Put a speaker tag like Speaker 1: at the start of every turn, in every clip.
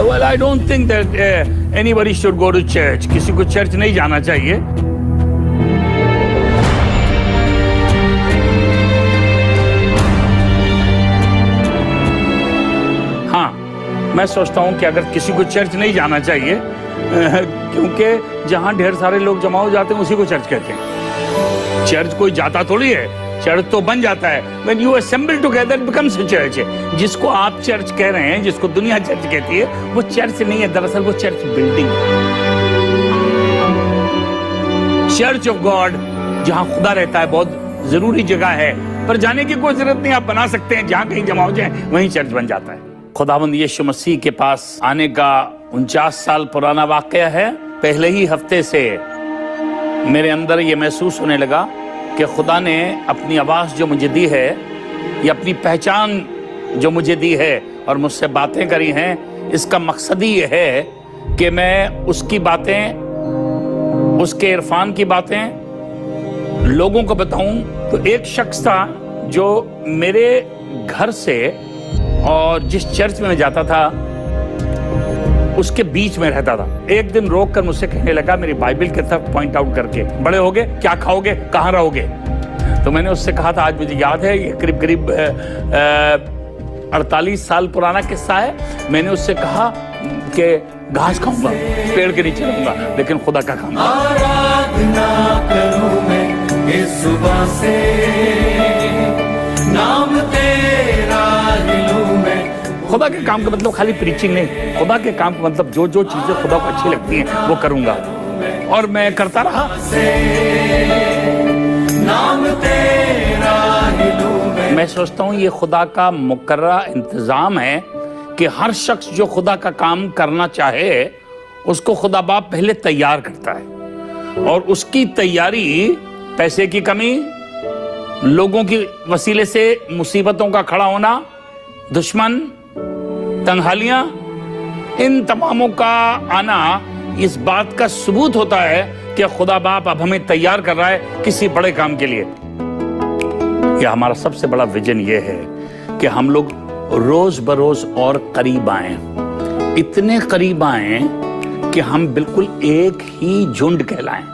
Speaker 1: Well, I don't think that anybody should go to church. किसी को church नहीं जाना चाहिए. हाँ, मैं सोचता हूँ कि अगर किसी को चर्च नहीं जाना चाहिए, क्योंकि जहाँ ढेर सारे लोग जमा हो जाते हैं उसी को चर्च कहते हैं. चर्च कोई जाता थोड़ी है, चर्च तो बन जाता है. When you assemble together it becomes a church. जिसको आप चर्च कह रहे हैं, जिसको दुनिया चर्च कहती है, वो चर्च नहीं है, दरअसल वो चर्च बिल्डिंग है. चर्च ऑफ गॉड जहाँ खुदा रहता है बहुत जरूरी जगह है, पर जाने की कोई जरूरत नहीं. आप बना सकते हैं, जहाँ कहीं जमा हो जाए वहीं चर्च बन जाता है. खुदावंद यीशु मसीह के पास आने का 49 साल पुराना वाकया है. पहले ही हफ्ते से मेरे अंदर ये महसूस होने लगा कि खुदा ने अपनी आवाज़ जो मुझे दी है, या अपनी पहचान जो मुझे दी है और मुझसे बातें करी हैं, इसका मकसद ही ये है कि मैं उसकी बातें, उसके इरफान की बातें लोगों को बताऊं. तो एक शख्स था जो मेरे घर से और जिस चर्च में मैं जाता था उसके बीच में रहता था. एक दिन रोक कर मुझसे कहने लगा, मेरी बाइबल की तरफ पॉइंट आउट करके, बड़े होगे, क्या खाओगे, कहाँ रहोगे? तो मैंने उससे कहा था, आज मुझे याद है, ये करीब करीब 48 साल पुराना किस्सा है. मैंने उससे कहा कि घास खाऊंगा, पेड़ के नीचे रहूंगा, लेकिन खुदा का काम.
Speaker 2: आराधना करूं मैं इस सुबह से, नाम तेरा लूं मैं.
Speaker 1: खुदा के काम का मतलब खाली प्रीचिंग नहीं. खुदा के काम का मतलब जो जो चीजें खुदा को अच्छी लगती हैं वो करूंगा, और मैं करता रहा.
Speaker 2: नाम तेरा लूं
Speaker 1: मैं सोचता हूँ ये खुदा का मुकर्रा इंतजाम है कि हर शख्स जो खुदा का काम करना चाहे उसको खुदा बाप पहले तैयार करता है. और उसकी तैयारी पैसे की कमी, लोगों की वसीले से मुसीबतों का खड़ा होना, दुश्मन, तंगहालियां, इन तमामों का आना इस बात का सबूत होता है कि खुदा बाप अब हमें तैयार कर रहा है किसी बड़े काम के लिए. यह हमारा सबसे बड़ा विजन ये है कि हम लोग रोज बरोज और करीब आए, इतने करीब आए कि हम बिल्कुल एक ही झुंड कहलाएं.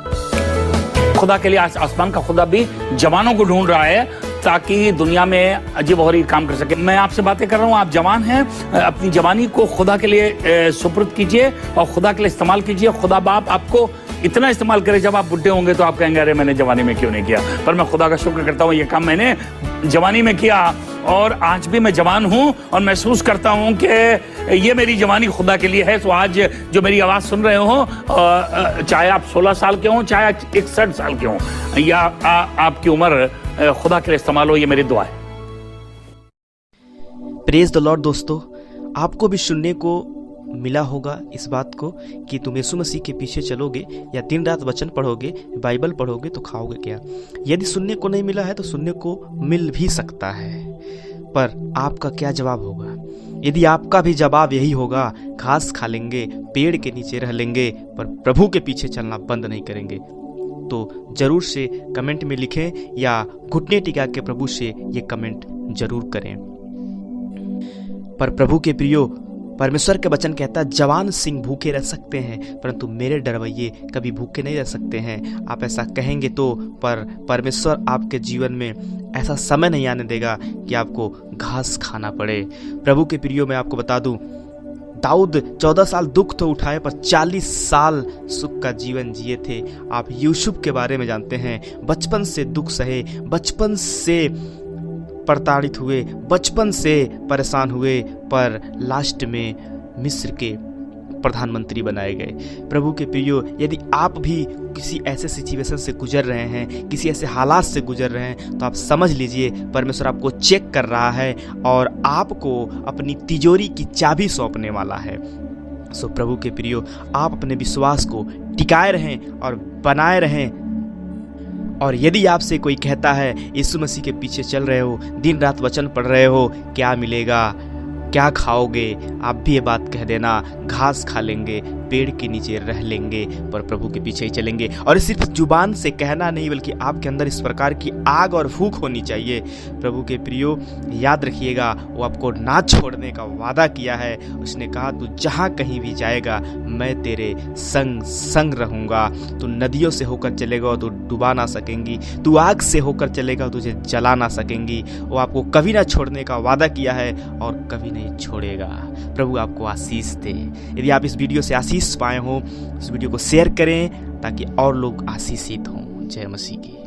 Speaker 1: खुदा के लिए आसमान का खुदा भी जवानों को ढूंढ रहा है ताकि दुनिया में अजीब और काम कर सके. मैं आपसे बातें कर रहा हूँ, आप जवान हैं, अपनी जवानी को खुदा के लिए सुपुर्द कीजिए और खुदा के लिए इस्तेमाल कीजिए. खुदा बाप आपको इतना इस्तेमाल करे, जब आप बुढ़े होंगे तो आप कहेंगे, अरे मैंने जवानी में क्यों नहीं किया. पर मैं खुदा का शुक्र करता हूँ, ये काम मैंने जवानी में किया और आज भी मैं जवान हूँ और महसूस करता हूँ कि ये मेरी जवानी खुदा के लिए है. तो आज जो मेरी आवाज़ सुन रहे हो, चाहे आप 16 साल के हों, चाहे 61 साल के हों, या आपकी उम्र, खुदा के लिए इस्तेमाल हो, ये मेरी दुआ है.
Speaker 3: Praise the Lord. दोस्तों, आपको भी सुनने को मिला होगा इस बात को कि तुम यीशु मसीह के पीछे चलोगे या दिन रात वचन पढ़ोगे, बाइबल पढ़ोगे तो खाओगे क्या. यदि सुनने को नहीं मिला है तो सुनने को मिल भी सकता है, पर आपका क्या जवाब होगा? यदि आपका भी जवाब यही होगा, घास खा लेंगे, पेड़ के नीचे रह लेंगे, पर प्रभु के पीछे चलना बंद नहीं करेंगे, तो जरूर से कमेंट में लिखें या घुटने टिका के प्रभु से ये कमेंट जरूर करें. पर प्रभु के प्रियो, परमेश्वर के वचन कहता है, जवान सिंह भूखे रह सकते हैं परंतु मेरे डरवैये कभी भूखे नहीं रह सकते हैं. आप ऐसा कहेंगे तो, पर परमेश्वर आपके जीवन में ऐसा समय नहीं आने देगा कि आपको घास खाना पड़े. प्रभु के प्रियो, मैं आपको बता दूं, दाऊद 14 साल दुख तो उठाए पर 40 साल सुख का जीवन जिए थे. आप यूसुफ के बारे में जानते हैं, बचपन से दुख सहे, बचपन से प्रताड़ित हुए, बचपन से परेशान हुए, पर लास्ट में मिस्र के प्रधानमंत्री बनाए गए. प्रभु के प्रियो, यदि आप भी किसी ऐसे सिचुएशन से गुजर रहे हैं, किसी ऐसे हालात से गुजर रहे हैं, तो आप समझ लीजिए परमेश्वर आपको चेक कर रहा है और आपको अपनी तिजोरी की चाबी सौंपने वाला है. सो प्रभु के प्रियो, आप अपने विश्वास को टिकाए रहें और बनाए रहें. और यदि आपसे कोई कहता है यीशु मसीह के पीछे चल रहे हो, दिन रात वचन पढ़ रहे हो, क्या मिलेगा, क्या खाओगे, आप भी ये बात कह देना, घास खा लेंगे, पेड़ के नीचे रह लेंगे पर प्रभु के पीछे ही चलेंगे। और सिर्फ जुबान से कहना नहीं बल्कि आपके अंदर इस प्रकार की आग और भूख होनी चाहिए। प्रभु के प्रियो, याद रखिएगा, वो आपको ना छोड़ने का वादा किया है। उसने कहा तू जहाँ कहीं भी जाएगा मैं तेरे संग संग रहूँगा। तू नदियों से होकर चलेगा तो डुबा ना सकेंगी, तू आग से होकर चलेगा तुझे जला ना सकेंगी। वो आपको कभी ना छोड़ने का वादा किया है और कभी नहीं छोड़ेगा। प्रभु आपको आशीष दे। यदि आप इस वीडियो से आशीष पाए हो, इस वीडियो को शेयर करें ताकि और लोग आशीषित हों। जय मसीह की।